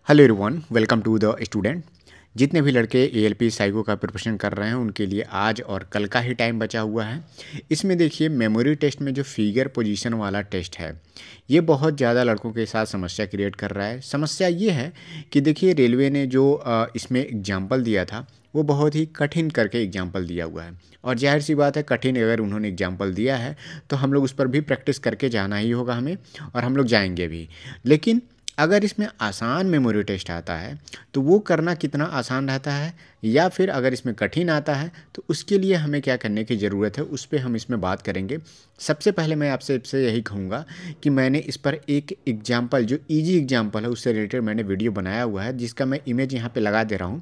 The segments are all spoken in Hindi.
Hello everyone, welcome to the student. जितने भी लड़के एएलपी साइको का प्रिपरेशन कर रहे हैं उनके लिए आज और कल का ही टाइम बचा हुआ है। इसमें देखिए मेमोरी टेस्ट में जो फिगर पोजीशन वाला टेस्ट है ये बहुत ज़्यादा लड़कों के साथ समस्या क्रिएट कर रहा है। समस्या ये है कि देखिए रेलवे ने जो इसमें एग्जाम्पल दिया था वो बहुत ही कठिन करके एग्जाम्पल दिया हुआ है। और जाहिर सी बात है, कठिन अगर उन्होंने एग्जाम्पल दिया है तो हम लोग उस पर भी प्रैक्टिस करके जाना ही होगा हमें, और हम लोग जाएंगे भी। लेकिन अगर इसमें आसान मेमोरी टेस्ट आता है तो वो करना कितना आसान रहता है, या फिर अगर इसमें कठिन आता है तो उसके लिए हमें क्या करने की ज़रूरत है, उस पर हम इसमें बात करेंगे। सबसे पहले मैं आपसे यही कहूँगा कि मैंने इस पर एक एग्जाम्पल, जो इजी एग्जाम्पल है उससे रिलेटेड मैंने वीडियो बनाया हुआ है, जिसका मैं इमेज यहाँ पे लगा दे रहा हूँ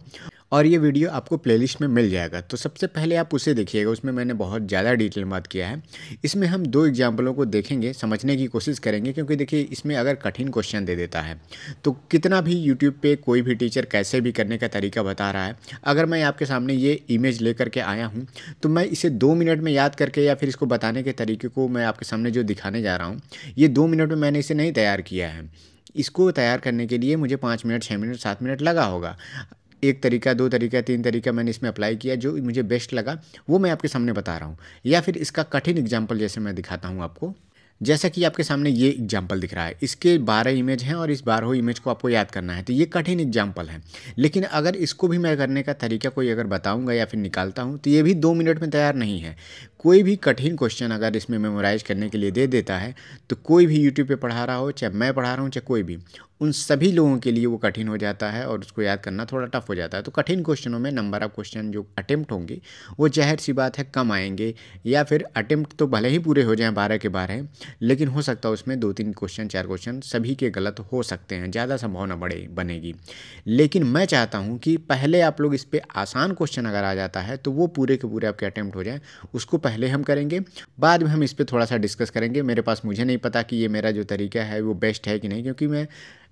और ये वीडियो आपको प्लेलिस्ट में मिल जाएगा। तो सबसे पहले आप उसे देखिएगा, उसमें मैंने बहुत ज़्यादा डिटेल में बात किया है। इसमें हम दो एग्जाम्पलों को देखेंगे, समझने की कोशिश करेंगे, क्योंकि देखिए इसमें अगर कठिन क्वेश्चन दे देता है तो कितना भी यूट्यूब पे कोई भी टीचर कैसे भी करने का तरीका बता रहा है, अगर मैं आपके सामने ये इमेज लेकर के आया हूँ तो मैं इसे 2 मिनट में याद करके या फिर इसको बताने के तरीके को मैं आपके सामने जो दिखाने जा रहा हूँ, ये 2 मिनट में मैंने इसे नहीं तैयार किया है। इसको तैयार करने के लिए मुझे 5 मिनट, 6 मिनट, 7 मिनट लगा होगा। एक तरीका, दो तरीका, तीन तरीका मैंने इसमें अप्लाई किया, जो मुझे बेस्ट लगा वो मैं आपके सामने बता रहा हूँ। या फिर इसका कठिन एग्जाम्पल जैसे मैं दिखाता हूँ आपको, जैसा कि आपके सामने ये एग्जाम्पल दिख रहा है। इसके 12 इमेज हैं और इस 12 इमेज को आपको याद करना है, तो ये कठिन एग्जाम्पल है। लेकिन अगर इसको भी मैं करने का तरीका कोई अगर बताऊंगा या फिर निकालता हूं तो ये भी 2 मिनट में तैयार नहीं है। कोई भी कठिन क्वेश्चन अगर इसमें मेमोराइज करने के लिए दे देता है तो कोई भी यूट्यूब पे पढ़ा रहा हो, चाहे मैं पढ़ा रहा हूँ, चाहे कोई भी, उन सभी लोगों के लिए वो कठिन हो जाता है और उसको याद करना थोड़ा टफ हो जाता है। तो कठिन क्वेश्चनों में नंबर ऑफ क्वेश्चन जो अटेम्प्ट होंगे वो जाहिर सी बात है कम आएंगे, या फिर अटेम्प्ट तो भले ही पूरे हो जाएं 12 के 12, लेकिन हो सकता है उसमें 2-3 क्वेश्चन, 4 क्वेश्चन सभी के गलत हो सकते हैं, ज़्यादा संभावना बनेगी। लेकिन मैं चाहता हूँ कि पहले आप लोग इस पर आसान क्वेश्चन अगर आ जाता है तो वो पूरे के पूरे आपके अटेम्प्ट हो जाए, उसको पहले हम करेंगे। बाद में हम इस पर थोड़ा सा डिस्कस करेंगे। मुझे नहीं पता कि ये मेरा जो तरीका है वो बेस्ट है कि नहीं, क्योंकि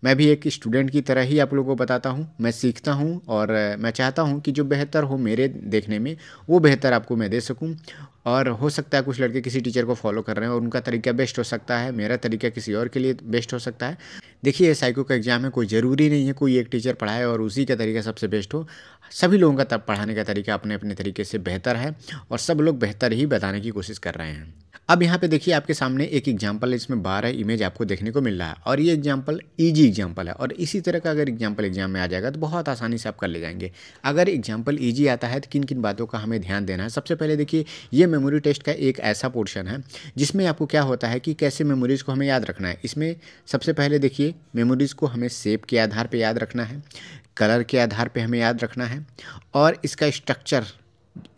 मैं भी एक स्टूडेंट की तरह ही आप लोगों को बताता हूँ। मैं सीखता हूँ और मैं चाहता हूँ कि जो बेहतर हो मेरे देखने में वो बेहतर आपको मैं दे सकूँ। और हो सकता है कुछ लड़के किसी टीचर को फॉलो कर रहे हैं और उनका तरीका बेस्ट हो सकता है, मेरा तरीका किसी और के लिए बेस्ट हो सकता है। देखिए ये साइको का एग्जाम है, कोई ज़रूरी नहीं है कोई एक टीचर पढ़ाए और उसी का तरीका सबसे बेस्ट हो। सभी लोगों का तब पढ़ाने का तरीका अपने अपने तरीके से बेहतर है और सब लोग बेहतर ही बताने की कोशिश कर रहे हैं। अब यहाँ पे देखिए आपके सामने एक एग्जाम्पल है, इसमें 12 इमेज आपको देखने को मिल रहा है और ये एग्जाम्पल इजी एग्जाम्पल है। और इसी तरह का अगर एग्जाम्पल एग्जाम में आ जाएगा तो बहुत आसानी से आप कर ले जाएंगे। अगर एग्जाम्पल इजी आता है तो किन किन बातों का हमें ध्यान देना है। सबसे पहले देखिए ये मेमोरी टेस्ट का एक ऐसा पोर्शन है जिसमें आपको क्या होता है कि कैसे मेमोरीज़ को हमें याद रखना है। इसमें सबसे पहले देखिए मेमोरीज़ को हमें शेप के आधार पर याद रखना है, कलर के आधार पर हमें याद रखना है, और इसका स्ट्रक्चर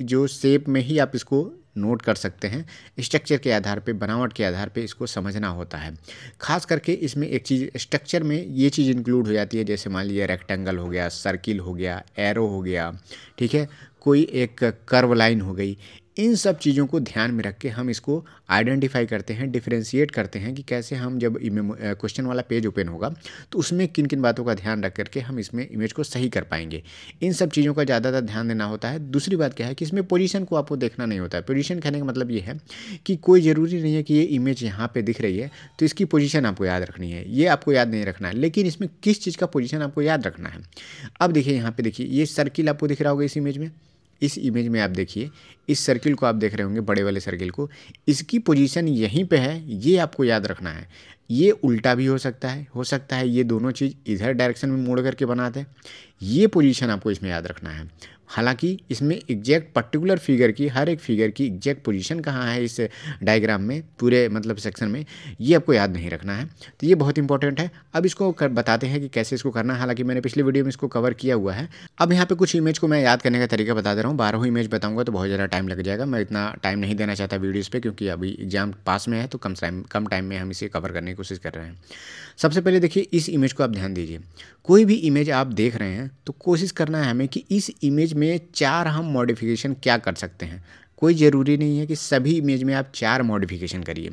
जो शेप में ही आप इसको नोट कर सकते हैं, स्ट्रक्चर के आधार पे, बनावट के आधार पे इसको समझना होता है। खास करके इसमें एक चीज़ स्ट्रक्चर में ये चीज़ इंक्लूड हो जाती है, जैसे मान लीजिए रेक्टेंगल हो गया, सर्किल हो गया, एरो हो गया, ठीक है, कोई एक कर्व लाइन हो गई। इन सब चीज़ों को ध्यान में रख के हम इसको आइडेंटिफाई करते हैं, डिफ्रेंशिएट करते हैं कि कैसे हम जब क्वेश्चन वाला पेज ओपन होगा तो उसमें किन किन बातों का ध्यान रख करके हम इसमें इमेज को सही कर पाएंगे। इन सब चीज़ों का ज़्यादातर ध्यान देना होता है। दूसरी बात क्या है कि इसमें पोजीशन को आपको देखना नहीं होता है। पोजीशन कहने का मतलब ये है कि कोई ज़रूरी नहीं है कि ये इमेज यहाँ पे दिख रही है तो इसकी पोजीशन आपको याद रखनी है, ये आपको याद नहीं रखना है, लेकिन इसमें किस चीज़ का पोजीशन आपको याद रखना है। अब देखिए यहाँ पे देखिए ये सर्किल आपको दिख रहा होगा इस इमेज में। इस इमेज में आप देखिए इस सर्किल को आप देख रहे होंगे, बड़े वाले सर्किल को, इसकी पोजीशन यहीं पे है, ये आपको याद रखना है। ये उल्टा भी हो सकता है ये दोनों चीज़ इधर डायरेक्शन में मोड़ करके बना दे। ये पोजीशन आपको इसमें याद रखना है। हालांकि इसमें एग्जैक्ट पर्टिकुलर फिगर की, हर एक फिगर की एग्जैक्ट पोजीशन कहाँ है इस डायग्राम में, पूरे मतलब सेक्शन में, ये आपको याद नहीं रखना है। तो ये बहुत इंपॉर्टेंट है। अब इसको बताते हैं कि कैसे इसको करना है। हालांकि मैंने पिछले वीडियो में इसको कवर किया हुआ है। अब यहाँ पे कुछ इमेज को मैं याद करने का तरीका बता दे रहा हूँ। 12 इमेज बताऊँगा तो बहुत ज़्यादा टाइम लग जाएगा, मैं इतना टाइम नहीं देना चाहता वीडियोज़ पर, क्योंकि अभी एग्जाम पास में है तो कम टाइम में हम इसे कवर करने की कोशिश कर रहे हैं। सबसे पहले देखिए इस इमेज को आप ध्यान दीजिए। कोई भी इमेज आप देख रहे हैं तो कोशिश करना है हमें कि इस इमेज में 4 हम मॉडिफिकेशन क्या कर सकते हैं। कोई ज़रूरी नहीं है कि सभी इमेज में आप 4 मॉडिफिकेशन करिए।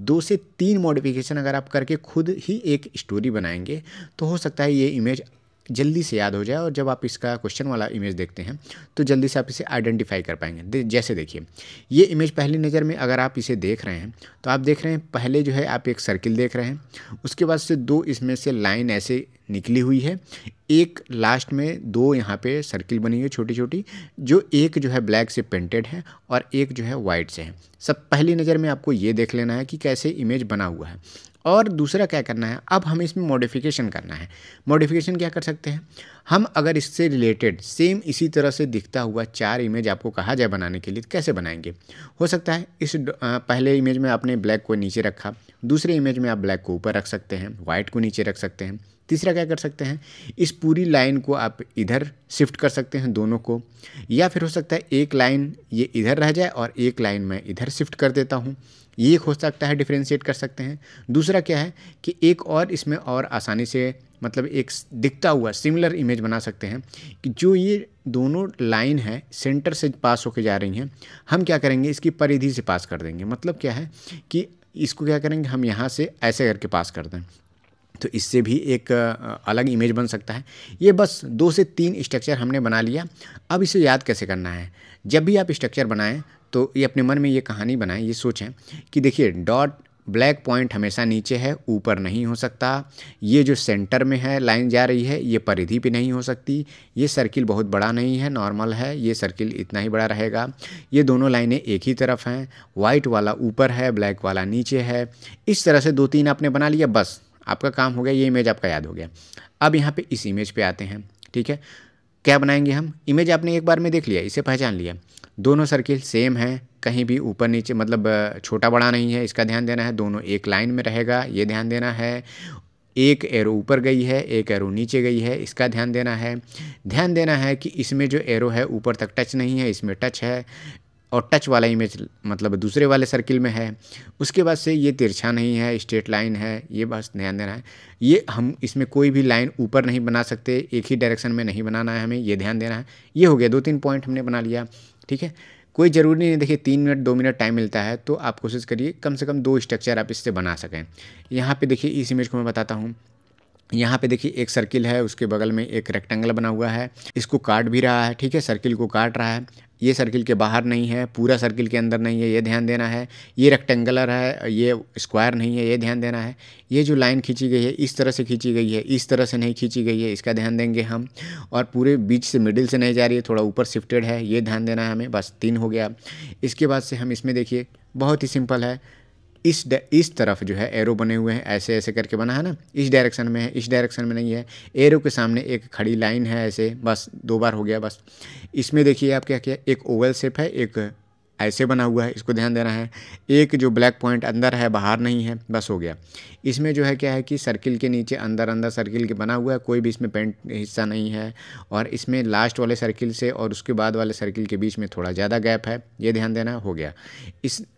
2 से 3 मॉडिफिकेशन अगर आप करके खुद ही एक स्टोरी बनाएंगे तो हो सकता है ये इमेज जल्दी से याद हो जाए और जब आप इसका क्वेश्चन वाला इमेज देखते हैं तो जल्दी से आप इसे आइडेंटिफाई कर पाएंगे। जैसे देखिए, ये इमेज पहली नज़र में अगर आप इसे देख रहे हैं तो आप देख रहे हैं पहले जो है आप एक सर्किल देख रहे हैं, उसके बाद से दो इसमें से लाइन ऐसे निकली हुई है, एक लास्ट में दो यहाँ पे सर्किल बनी हुई है छोटी छोटी, जो एक जो है ब्लैक से पेंटेड है और एक जो है वाइट से है। सब पहली नज़र में आपको ये देख लेना है कि कैसे इमेज बना हुआ है। और दूसरा क्या करना है, अब हमें इसमें मॉडिफिकेशन करना है। मॉडिफिकेशन क्या कर सकते हैं हम, अगर इससे रिलेटेड सेम इसी तरह से दिखता हुआ 4 इमेज आपको कहा जाए बनाने के लिए तो कैसे बनाएंगे। हो सकता है इस पहले इमेज में आपने ब्लैक को नीचे रखा, दूसरे इमेज में आप ब्लैक को ऊपर रख सकते हैं, वाइट को नीचे रख सकते हैं। तीसरा क्या कर सकते हैं, इस पूरी लाइन को आप इधर शिफ्ट कर सकते हैं दोनों को, या फिर हो सकता है एक लाइन ये इधर रह जाए और एक लाइन मैं इधर शिफ्ट कर देता हूँ, ये हो सकता है, डिफ्रेंशिएट कर सकते हैं। दूसरा क्या है कि एक और इसमें और आसानी से मतलब एक दिखता हुआ सिमिलर इमेज बना सकते हैं कि जो ये दोनों लाइन है सेंटर से पास होके जा रही हैं, हम क्या करेंगे इसकी परिधि से पास कर देंगे। मतलब क्या है कि इसको क्या करेंगे हम यहाँ से ऐसे करके पास कर दें, तो इससे भी एक अलग इमेज बन सकता है। ये बस 2 से 3 स्ट्रक्चर हमने बना लिया। अब इसे याद कैसे करना है, जब भी आप स्ट्रक्चर बनाएं तो ये अपने मन में ये कहानी बनाएं, ये सोचें कि देखिए डॉट ब्लैक पॉइंट हमेशा नीचे है, ऊपर नहीं हो सकता। ये जो सेंटर में है लाइन जा रही है ये परिधि पे नहीं हो सकती। ये सर्किल बहुत बड़ा नहीं है, नॉर्मल है, ये सर्किल इतना ही बड़ा रहेगा। ये दोनों लाइनें एक ही तरफ हैं, वाइट वाला ऊपर है, ब्लैक वाला नीचे है। इस तरह से 2-3 आपने बना लिया, बस आपका काम हो गया, ये इमेज आपका याद हो गया। अब यहाँ पे इस इमेज पे आते हैं। ठीक है, क्या बनाएंगे हम, इमेज आपने एक बार में देख लिया, इसे पहचान लिया, दोनों सर्किल सेम है, कहीं भी ऊपर नीचे मतलब छोटा बड़ा नहीं है, इसका ध्यान देना है। दोनों एक लाइन में रहेगा, ये ध्यान देना है। एक एरो ऊपर गई है, एक एरो नीचे गई है, इसका ध्यान देना है। ध्यान देना है कि इसमें जो एरो है ऊपर तक टच नहीं है, इसमें टच है, और टच वाला इमेज मतलब दूसरे वाले सर्किल में है। उसके बाद से ये तिरछा नहीं है, स्ट्रेट लाइन है, ये बस ध्यान देना है। ये हम इसमें कोई भी लाइन ऊपर नहीं बना सकते, एक ही डायरेक्शन में नहीं बनाना है हमें, ये ध्यान देना है। ये हो गया, 2-3 पॉइंट हमने बना लिया। ठीक है, कोई ज़रूरी नहीं है, देखिए 3 मिनट 2 मिनट टाइम मिलता है तो आप कोशिश करिए कम से कम 2 स्ट्रक्चर आप इससे बना सकें। यहाँ पे देखिए इस इमेज को मैं बताता हूँ। यहाँ पे देखिए एक सर्किल है, उसके बगल में एक रेक्टेंगल बना हुआ है, इसको काट भी रहा है। ठीक है, सर्किल को काट रहा है, ये सर्किल के बाहर नहीं है, पूरा सर्किल के अंदर नहीं है, ये ध्यान देना है। ये रेक्टेंगुलर है, ये स्क्वायर नहीं है, ये ध्यान देना है। ये जो लाइन खींची गई है इस तरह से खींची गई है, इस तरह से नहीं खींची गई है, इसका ध्यान देंगे हम। और पूरे बीच से मिडिल से नहीं जा रही है, थोड़ा ऊपर शिफ्टेड है, ये ध्यान देना है हमें। बस 3 हो गया। इसके बाद से हम इसमें देखिए बहुत ही सिंपल है, इस तरफ जो है एरो बने हुए हैं, ऐसे ऐसे करके बना है ना, इस डायरेक्शन में है, इस डायरेक्शन में नहीं है। एरो के सामने एक खड़ी लाइन है ऐसे, बस 2 बार हो गया। बस इसमें देखिए आप क्या किया, एक ओवल शेप है, एक ऐसे बना हुआ है, इसको ध्यान देना है। एक जो ब्लैक पॉइंट अंदर है बाहर नहीं है, बस हो गया। इसमें जो है क्या है कि सर्किल के नीचे अंदर अंदर सर्किल के बना हुआ है, कोई भी इसमें पेंट हिस्सा नहीं है। और इसमें लास्ट वाले सर्किल से और उसके बाद वाले सर्किल के बीच में थोड़ा ज़्यादा गैप है, ये ध्यान देना। हो गया।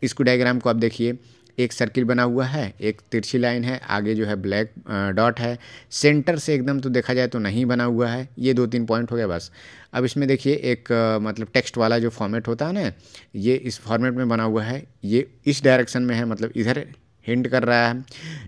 इसको डायग्राम को आप देखिए, एक सर्किल बना हुआ है, एक तिरछी लाइन है, आगे जो है ब्लैक डॉट है, सेंटर से एकदम तो देखा जाए तो नहीं बना हुआ है। ये 2-3 पॉइंट हो गया बस। अब इसमें देखिए एक मतलब टेक्स्ट वाला जो फॉर्मेट होता है ना, ये इस फॉर्मेट में बना हुआ है, ये इस डायरेक्शन में है, मतलब इधर हिंट कर रहा है।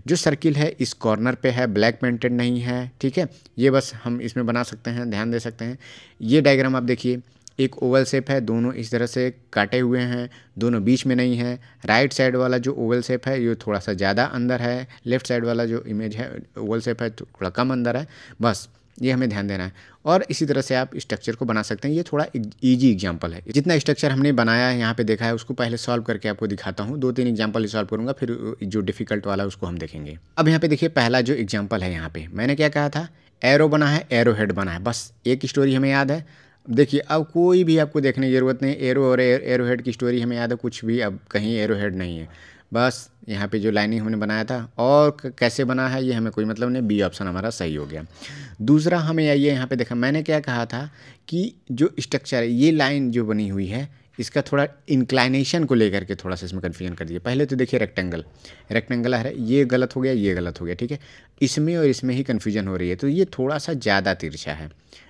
जो सर्किल है इस कॉर्नर पे है, ब्लैक पेंटेड नहीं है। ठीक है, ये बस हम इसमें बना सकते हैं, ध्यान दे सकते हैं। ये डायग्राम आप देखिए, एक ओवल शेप है, दोनों इस तरह से काटे हुए हैं, दोनों बीच में नहीं है। राइट साइड वाला जो ओवल शेप है ये थोड़ा सा ज़्यादा अंदर है, लेफ्ट साइड वाला जो इमेज है ओवल शेप है थोड़ा कम अंदर है। बस ये हमें ध्यान देना है। और इसी तरह से आप स्ट्रक्चर को बना सकते हैं। ये थोड़ा इजी एग्जांपल है। जितना स्ट्रक्चर हमने बनाया है यहाँ पे देखा है, उसको पहले सॉल्व करके आपको दिखाता हूँ। 2-3 एग्जांपल सॉल्व करूँगा, फिर जो डिफिकल्ट वाला उसको हम देखेंगे। अब यहाँ पे देखिए पहला जो एग्जाम्पल है, यहाँ पे मैंने क्या कहा था, एरो बना है, एरो हेड बना है, बस एक स्टोरी हमें याद है। देखिए अब कोई भी आपको देखने की ज़रूरत नहीं, एरो और एरो हेड की स्टोरी हमें याद है, कुछ भी अब कहीं एरो हेड नहीं है। बस यहाँ पे जो लाइनिंग हमने बनाया था और कैसे बना है ये हमें कोई मतलब नहीं, बी ऑप्शन हमारा सही हो गया। दूसरा हमें आइए यहाँ पे देखा, मैंने क्या कहा था कि जो स्ट्रक्चर है, ये लाइन जो बनी हुई है इसका थोड़ा इंक्लाइनेशन को लेकर के थोड़ा सा इसमें कन्फ्यूजन कर दिया। पहले तो देखिए रेक्टेंगल है, ये गलत हो गया, ये गलत हो गया। ठीक है, इसमें और इसमें ही कन्फ्यूजन हो रही है। तो ये थोड़ा सा ज़्यादा तिरछा है,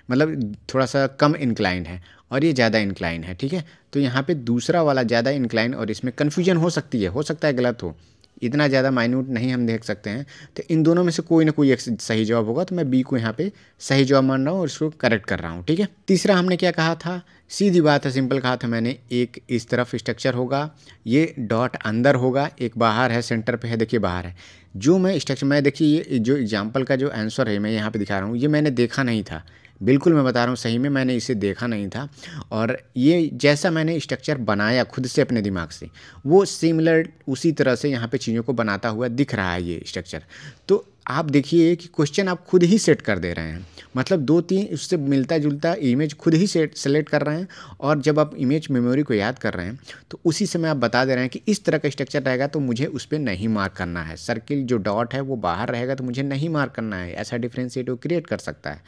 मतलब थोड़ा सा कम इंक्लाइन है, और ये ज़्यादा इंक्लाइन है। ठीक है, तो यहाँ पे दूसरा वाला ज़्यादा इंक्लाइन और इसमें कन्फ्यूजन हो सकती है, हो सकता है गलत हो, इतना ज़्यादा माइन्यूट नहीं हम देख सकते हैं। तो इन दोनों में से कोई ना कोई एक सही जवाब होगा, तो मैं बी को यहाँ पे सही जवाब मान रहा हूँ और इसको करेक्ट कर रहा हूँ। ठीक है, तीसरा हमने क्या कहा था, सीधी बात है, सिंपल कहा था मैंने, एक इस तरफ स्ट्रक्चर होगा, ये डॉट अंदर होगा, एक बाहर है, सेंटर पे है, देखिए बाहर है। जो मैं स्ट्रक्चर, मैं देखिए ये जो एग्जांपल का जो आंसर है मैं यहाँ पे दिखा रहा हूँ, ये मैंने देखा नहीं था, बिल्कुल मैं बता रहा हूँ सही में मैंने इसे देखा नहीं था। और ये जैसा मैंने स्ट्रक्चर बनाया खुद से अपने दिमाग से, वो सिमिलर उसी तरह से यहाँ पे चीज़ों को बनाता हुआ दिख रहा है ये स्ट्रक्चर। तो आप देखिए कि क्वेश्चन आप खुद ही सेट कर दे रहे हैं, मतलब 2-3 उससे मिलता जुलता इमेज खुद ही सेलेक्ट कर रहे हैं। और जब आप इमेज मेमोरी को याद कर रहे हैं तो उसी समय आप बता दे रहे हैं कि इस तरह का स्ट्रक्चर रहेगा तो मुझे उस पर नहीं मार्क करना है, सर्किल जो डॉट है वो बाहर रहेगा तो मुझे नहीं मार्क करना है, ऐसा डिफ्रेंशिएट वो क्रिएट कर सकता है।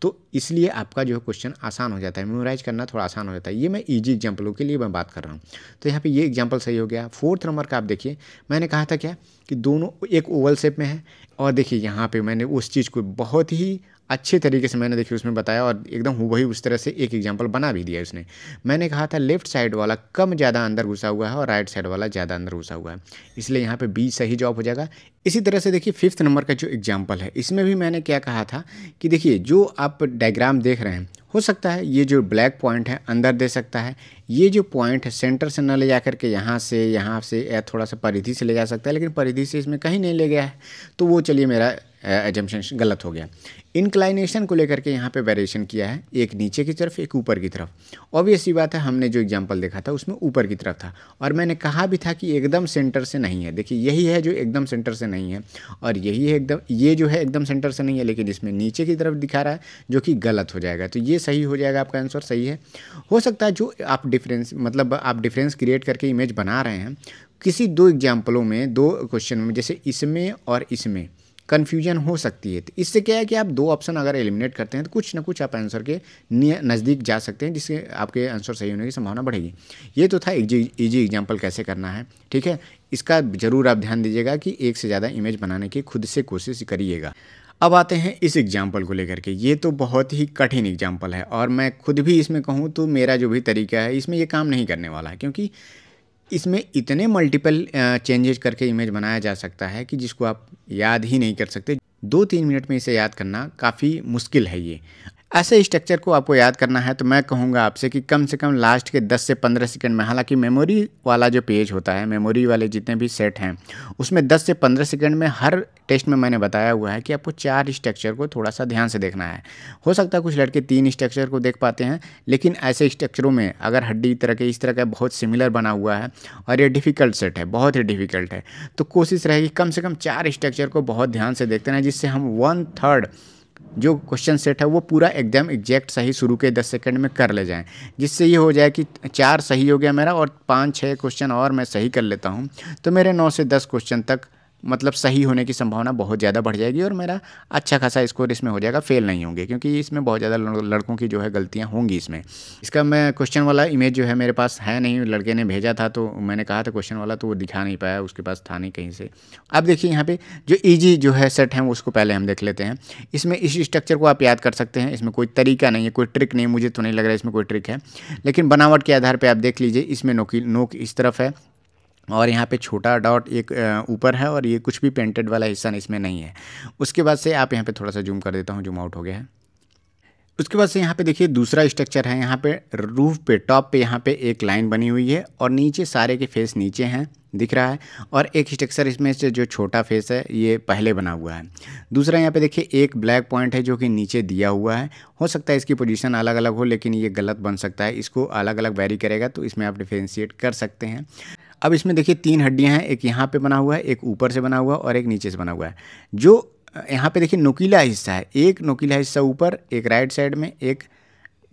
तो इसलिए आपका जो क्वेश्चन आसान हो जाता है, मेमोराइज करना थोड़ा आसान हो जाता है। ये मैं ईजी एग्जाम्पलों के लिए मैं बात कर रहा हूँ। तो यहाँ पे ये एग्जाम्पल सही हो गया। 4th नंबर का आप देखिए, मैंने कहा था क्या कि दोनों एक ओवल शेप में है, और देखिए यहाँ पे मैंने उस चीज़ को बहुत ही अच्छे तरीके से मैंने देखिए उसमें बताया और एकदम वही उस तरह से एक एग्जांपल बना भी दिया उसने। मैंने कहा था लेफ्ट साइड वाला कम ज़्यादा अंदर घुसा हुआ है और राइट साइड वाला ज़्यादा अंदर घुसा हुआ है, इसलिए यहाँ पे बी सही जवाब हो जाएगा। इसी तरह से देखिए 5th नंबर का जो एग्जांपल है, इसमें भी मैंने क्या कहा था कि देखिए जो आप डायग्राम देख रहे हैं, हो सकता है ये जो ब्लैक पॉइंट है अंदर दे सकता है, ये जो पॉइंट है सेंटर से न ले जा करके यहाँ से या थोड़ा सा परिधि से ले जा सकता है, लेकिन परिधि से इसमें कहीं नहीं ले गया है, तो वो चलिए मेरा एजम्पशन गलत हो गया। इंक्लाइनेशन को लेकर के यहाँ पे वेरिएशन किया है, एक नीचे की तरफ एक ऊपर की तरफ। ऑब्वियस सी बात है, हमने जो एग्जांपल देखा था उसमें ऊपर की तरफ था, और मैंने कहा भी था कि एकदम सेंटर से नहीं है। देखिए यही है जो एकदम सेंटर से नहीं है, और यही है एकदम, ये जो है एकदम सेंटर से नहीं है, लेकिन इसमें नीचे की तरफ दिखा रहा है, जो कि गलत हो जाएगा। तो ये सही हो जाएगा, आपका आंसर सही है। हो सकता है जो आप डिफरेंस, मतलब आप डिफरेंस क्रिएट करके इमेज बना रहे हैं, किसी दो एग्जाम्पलों में, दो क्वेश्चन में, जैसे इसमें और इसमें कन्फ्यूजन हो सकती है। तो इससे क्या है कि आप दो ऑप्शन अगर एलिमिनेट करते हैं तो कुछ ना कुछ आप आंसर के नज़दीक जा सकते हैं, जिससे आपके आंसर सही होने की संभावना बढ़ेगी। ये तो था इजी एग्जांपल कैसे करना है, ठीक है। इसका ज़रूर आप ध्यान दीजिएगा कि एक से ज़्यादा इमेज बनाने की खुद से कोशिश करिएगा। अब आते हैं इस एग्जाम्पल को लेकर के। ये तो बहुत ही कठिन एग्जाम्पल है, और मैं खुद भी इसमें कहूँ तो मेरा जो भी तरीका है इसमें ये काम नहीं करने वाला है, क्योंकि इसमें इतने मल्टीपल चेंजेस करके इमेज बनाया जा सकता है कि जिसको आप याद ही नहीं कर सकते। 2-3 मिनट में इसे याद करना काफ़ी मुश्किल है। ये ऐसे स्ट्रक्चर को आपको याद करना है तो मैं कहूँगा आपसे कि कम से कम लास्ट के 10 से 15 सेकंड में, हालांकि मेमोरी वाला जो पेज होता है, मेमोरी वाले जितने भी सेट हैं उसमें 10 से 15 सेकंड में हर टेस्ट में मैंने बताया हुआ है कि आपको 4 स्ट्रक्चर को थोड़ा सा ध्यान से देखना है। हो सकता है कुछ लड़के 3 स्ट्रक्चर को देख पाते हैं, लेकिन ऐसे स्ट्रक्चरों में अगर हड्डी तरह के इस तरह का बहुत सिमिलर बना हुआ है और ये डिफ़िकल्ट सेट है, बहुत ही डिफ़िकल्ट है, तो कोशिश रहेगी कम से कम 4 स्ट्रक्चर को बहुत ध्यान से देखते हैं, जिससे हम 1/3 जो क्वेश्चन सेट है वो पूरा एकदम एग्जैक्ट सही शुरू के 10 सेकंड में कर ले जाएं। जिससे ये हो जाए कि 4 सही हो गया मेरा और 5-6 क्वेश्चन और मैं सही कर लेता हूँ, तो मेरे 9 से 10 क्वेश्चन तक मतलब सही होने की संभावना बहुत ज़्यादा बढ़ जाएगी और मेरा अच्छा खासा स्कोर इसमें हो जाएगा, फेल नहीं होंगे, क्योंकि इसमें बहुत ज़्यादा लड़कों की जो है गलतियाँ होंगी इसमें। इसका मैं क्वेश्चन वाला इमेज जो है मेरे पास है नहीं, लड़के ने भेजा था तो मैंने कहा था क्वेश्चन वाला, तो वो दिखा नहीं पाया, उसके पास था नहीं कहीं से। अब देखिए यहाँ पे जो ईजी जो है सेट है उसको पहले हम देख लेते हैं। इसमें इस स्ट्रक्चर को आप याद कर सकते हैं, इसमें कोई तरीका नहीं है, कोई ट्रिक नहीं, मुझे तो नहीं लग रहा है इसमें कोई ट्रिक है, लेकिन बनावट के आधार पर आप देख लीजिए। इसमें नोक इस तरफ है और यहाँ पे छोटा डॉट एक ऊपर है, और ये कुछ भी पेंटेड वाला हिस्सा इसमें नहीं है। उसके बाद से आप यहाँ पे थोड़ा सा जूम कर देता हूँ, जूम आउट हो गया है। उसके बाद से यहाँ पे देखिए दूसरा स्ट्रक्चर है, यहाँ पे रूफ पे टॉप पे यहाँ पे एक लाइन बनी हुई है और नीचे सारे के फेस नीचे हैं दिख रहा है, और एक स्ट्रक्चर इसमें से जो छोटा फेस है ये पहले बना हुआ है। दूसरा यहाँ पे देखिए एक ब्लैक पॉइंट है जो कि नीचे दिया हुआ है, हो सकता है इसकी पोजीशन अलग अलग हो, लेकिन ये गलत बन सकता है, इसको अलग अलग वेरी करेगा, तो इसमें आप डिफ्रेंशिएट कर सकते हैं। अब इसमें देखिए 3 हड्डियां हैं, एक यहाँ पे बना हुआ है, एक ऊपर से बना हुआ है और एक नीचे से बना हुआ है। जो यहाँ पे देखिए नुकीला हिस्सा है, एक नुकीला हिस्सा ऊपर, एक राइट साइड में, एक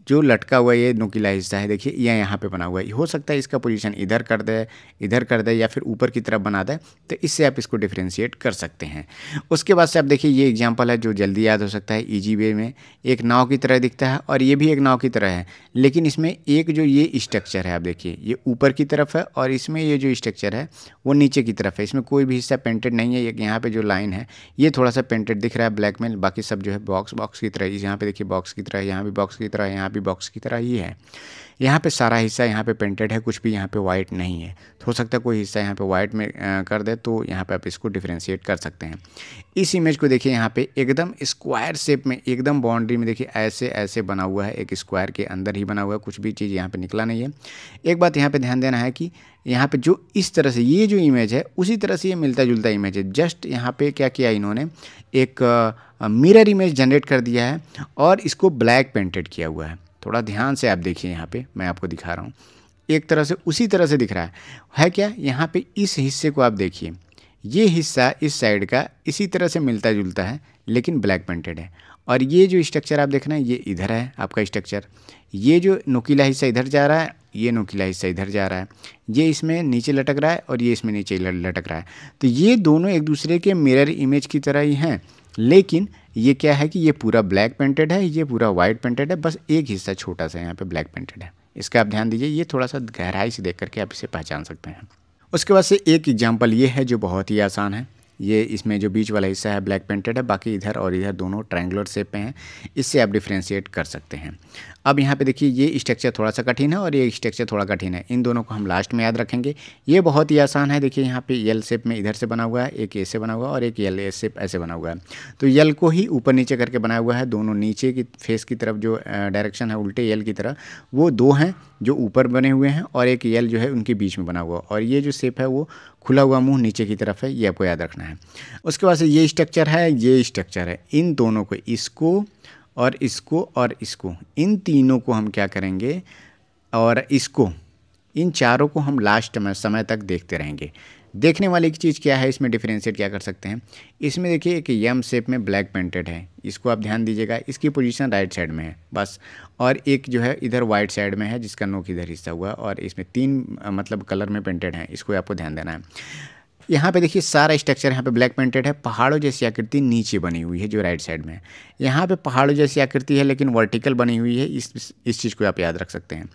जो लटका हुआ ये नुकीला हिस्सा है, देखिए ये यहाँ पे बना हुआ है। हो सकता है इसका पोजीशन इधर कर दे या फिर ऊपर की तरफ बना दे, तो इससे आप इसको डिफ्रेंशिएट कर सकते हैं। उसके बाद से आप देखिए ये एग्जांपल है जो जल्दी याद हो सकता है इजी वे में। एक नाव की तरह दिखता है और ये भी एक नाव की तरह है, लेकिन इसमें एक जो ये स्ट्रक्चर है आप देखिए ये ऊपर की तरफ है और इसमें ये जो स्ट्रक्चर है वो नीचे की तरफ है। इसमें कोई भी हिस्सा पेंटेड नहीं है। यहाँ पे जो लाइन है ये थोड़ा सा पेंटेड दिख रहा है ब्लैक में, बाकी सब जो है बॉक्स की तरह। यहाँ पे देखिए बॉक्स की तरह, यहाँ भी बॉक्स की तरह, यहाँ भी बॉक्स की तरह ही है। यहाँ पे सारा हिस्सा यहाँ पे पेंटेड है, कुछ भी यहाँ पे वाइट नहीं है। तो हो सकता है कोई हिस्सा यहाँ पे वाइट में कर दे, तो यहाँ पे आप इसको डिफ्रेंशिएट कर सकते हैं। इस इमेज को देखिए, यहाँ पे एकदम स्क्वायर शेप में, एकदम बाउंड्री में देखिए ऐसे ऐसे बना हुआ है, एक स्क्वायर के अंदर ही बना हुआ है, कुछ भी चीज़ यहाँ पे निकला नहीं है। एक बात यहाँ पे ध्यान देना है कि यहाँ पे जो इस तरह से ये जो इमेज है उसी तरह से ये मिलता जुलता इमेज है। जस्ट यहाँ पे क्या किया इन्होंने, एक मिरर इमेज जनरेट कर दिया है और इसको ब्लैक पेंटेड किया हुआ है। थोड़ा ध्यान से आप देखिए, यहाँ पे मैं आपको दिखा रहा हूँ, एक तरह से उसी तरह से दिख रहा है क्या। यहाँ पे इस हिस्से को आप देखिए, ये हिस्सा इस साइड का इसी तरह से मिलता जुलता है लेकिन ब्लैक पेंटेड है। और ये जो स्ट्रक्चर आप देख रहे हैं ये इधर है आपका स्ट्रक्चर, ये जो नुकीला हिस्सा इधर जा रहा है, ये नुकीला हिस्सा इधर जा रहा है, ये इसमें नीचे लटक रहा है और ये इसमें नीचे लटक रहा है। तो ये दोनों एक दूसरे के मिरर इमेज की तरह ही हैं, लेकिन ये क्या है कि ये पूरा ब्लैक पेंटेड है, ये पूरा वाइट पेंटेड है, बस एक हिस्सा छोटा सा यहाँ पे ब्लैक पेंटेड है। इसका आप ध्यान दीजिए, ये थोड़ा सा गहराई से देख करके आप इसे पहचान सकते हैं। उसके बाद से एक एग्जांपल ये है जो बहुत ही आसान है। ये इसमें जो बीच वाला हिस्सा है ब्लैक पेंटेड है, बाकी इधर और इधर दोनों ट्रायंगुलर शेप में हैं। इससे आप डिफ्रेंशिएट कर सकते हैं। अब यहाँ पे देखिए, ये स्ट्रक्चर थोड़ा सा कठिन है और ये स्ट्रक्चर थोड़ा कठिन है। इन दोनों को हम लास्ट में याद रखेंगे। ये बहुत ही आसान है। देखिए यहाँ पे यल शेप में इधर से बना हुआ है, एक ऐसे बना हुआ है और एक यल शेप ऐसे बना हुआ है। तो यल को ही ऊपर नीचे करके बनाया हुआ है। दोनों नीचे की फेस की तरफ जो डायरेक्शन है उल्टे यल की तरह, वो दो हैं जो ऊपर बने हुए हैं और एक यल जो है उनके बीच में बना हुआ। और ये जो शेप है वो खुला हुआ मुंह नीचे की तरफ है, ये आपको याद रखना है। उसके बाद से ये स्ट्रक्चर है, ये स्ट्रक्चर है। इन दोनों को, इसको और इसको और इसको, इन तीनों को हम क्या करेंगे, और इसको, इन चारों को हम लास्ट में समय तक देखते रहेंगे। देखने वाली की चीज़ क्या है, इसमें डिफरेंशिएट क्या कर सकते हैं। इसमें देखिए एक यम शेप में ब्लैक पेंटेड है, इसको आप ध्यान दीजिएगा, इसकी पोजीशन राइट साइड में है बस। और एक जो है इधर वाइट साइड में है जिसका नोक इधर हिस्सा हुआ है, और इसमें तीन मतलब कलर में पेंटेड है, इसको आपको ध्यान देना है। यहाँ पे देखिए सारा स्ट्रक्चर यहाँ पे ब्लैक पेंटेड है। पहाड़ों जैसी आकृति नीचे बनी हुई है जो राइट साइड में है। यहाँ पे पहाड़ों जैसी आकृति है लेकिन वर्टिकल बनी हुई है, इस चीज़ को आप याद रख सकते हैं।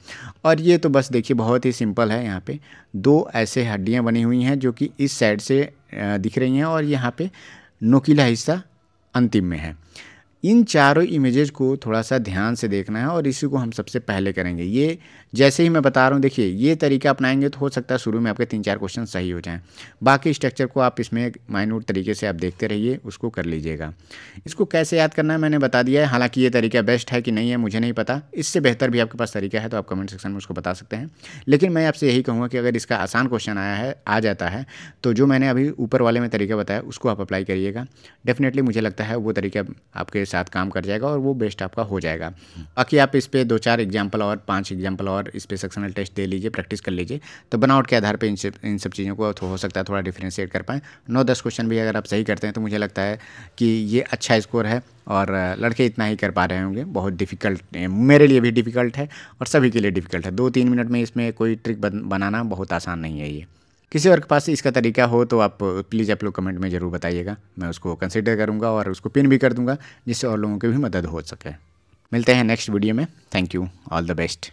और ये तो बस देखिए बहुत ही सिंपल है। यहाँ पे दो ऐसे हड्डियाँ बनी हुई हैं जो कि इस साइड से दिख रही हैं और यहाँ पे नुकीला हिस्सा अंतिम में है। इन चारों इमेजेस को थोड़ा सा ध्यान से देखना है और इसी को हम सबसे पहले करेंगे। ये जैसे ही मैं बता रहा हूँ, देखिए ये तरीका अपनाएंगे तो हो सकता है शुरू में आपके 3-4 क्वेश्चन सही हो जाएं। बाकी स्ट्रक्चर को आप इसमें माइन्यूट तरीके से आप देखते रहिए, उसको कर लीजिएगा। इसको कैसे याद करना है मैंने बता दिया है। हालांकि ये तरीका बेस्ट है कि नहीं है मुझे नहीं पता, इससे बेहतर भी आपके पास तरीका है तो आप कमेंट सेक्शन में उसको बता सकते हैं। लेकिन मैं आपसे यही कहूँगा कि अगर इसका आसान क्वेश्चन आ जाता है तो जो मैंने अभी ऊपर वाले में तरीका बताया उसको आप अप्लाई करिएगा। डेफिनेटली मुझे लगता है वो तरीका आपके साथ काम कर जाएगा और वो बेस्ट आपका हो जाएगा। बाकी आप इस पे 2-4 एग्जाम्पल और 5 एग्जाम्पल और इस पे सेक्शनल टेस्ट दे लीजिए, प्रैक्टिस कर लीजिए, तो बनावट के आधार पे इन सब चीज़ों को हो सकता है थोड़ा डिफ्रेंशिएट कर पाएँ। 9-10 क्वेश्चन भी अगर आप सही करते हैं तो मुझे लगता है कि ये अच्छा स्कोर है और लड़के इतना ही कर पा रहे होंगे। बहुत डिफ़िकल्ट, मेरे लिए भी डिफ़िकल्ट है और सभी के लिए डिफ़िकल्ट है। 2-3 मिनट में इसमें कोई ट्रिक बनाना बहुत आसान नहीं है। ये किसी और के पास इसका तरीका हो तो आप प्लीज़ आप लोग कमेंट में ज़रूर बताइएगा, मैं उसको कंसिडर करूँगा और उसको पिन भी कर दूँगा जिससे और लोगों की भी मदद हो सके। मिलते हैं नेक्स्ट वीडियो में। Thank you, all the best.